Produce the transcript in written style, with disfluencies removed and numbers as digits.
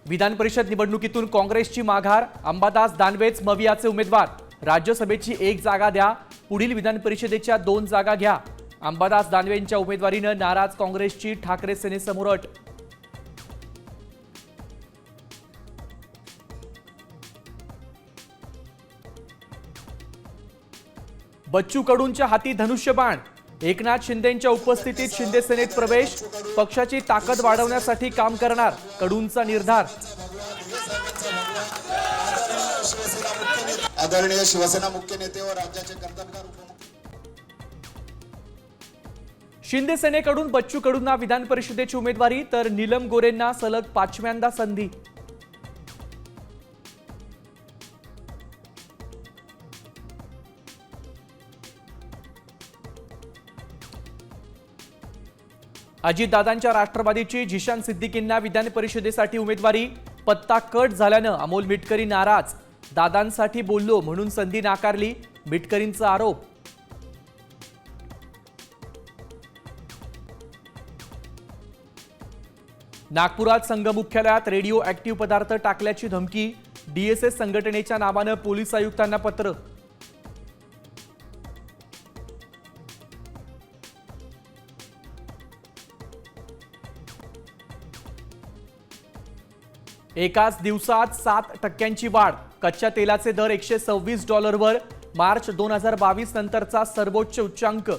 विधान परिषद निवडणुकीतून काँग्रेसची माघार, अंबादास दानवेच मवियाचे उमेदवार। राज्यसभेची 1 जागा द्या, पुढील विधान परिषदेच्या 2 जागा घ्या। अंबादास दानवेंच्या उमेदवारीनं नाराज काँग्रेसची ठाकरे सेनेसमोर अट। बच्चू कडूंच्या हाती धनुष्यबाण, एकनाथ शिंदेंच्या उपस्थितीत शिंदे सेनेत प्रवेश, पक्षाची ताकद वाढवण्यासाठी काम करणार, कडूंचा निर्धार। आदरणीय शिवसेना मुख्य नेते व राज्याचे कर्तव्यदक्ष शिंदे सेनेकडून बच्चू कडूंना विधान परिषदेची उमेदवारी, तर नीलम गोरेंना सलग 5व्यांदा संधी। अजितदादांच्या राष्ट्रवादीची जिशान सिद्दीकींना विधान परिषदेसाठी उमेदवारी, पत्ता कट झाल्यानं अमोल मिटकरी नाराज। दादांसाठी बोललो म्हणून संधी नाकारली, मिटकरींचा आरोप। नागपुरात संघ मुख्यालयात रेडिओ ऍक्टिव्ह पदार्थ टाकल्याची धमकी, डीएसएस संघटनेच्या नावानं पोलीस आयुक्तांना पत्र। एकाच दिवसात 7% वाढ, कच्च्या तेलाचे दर $126 वर, मार्च 2022 नंतरचा सर्वोच्च उच्चांक।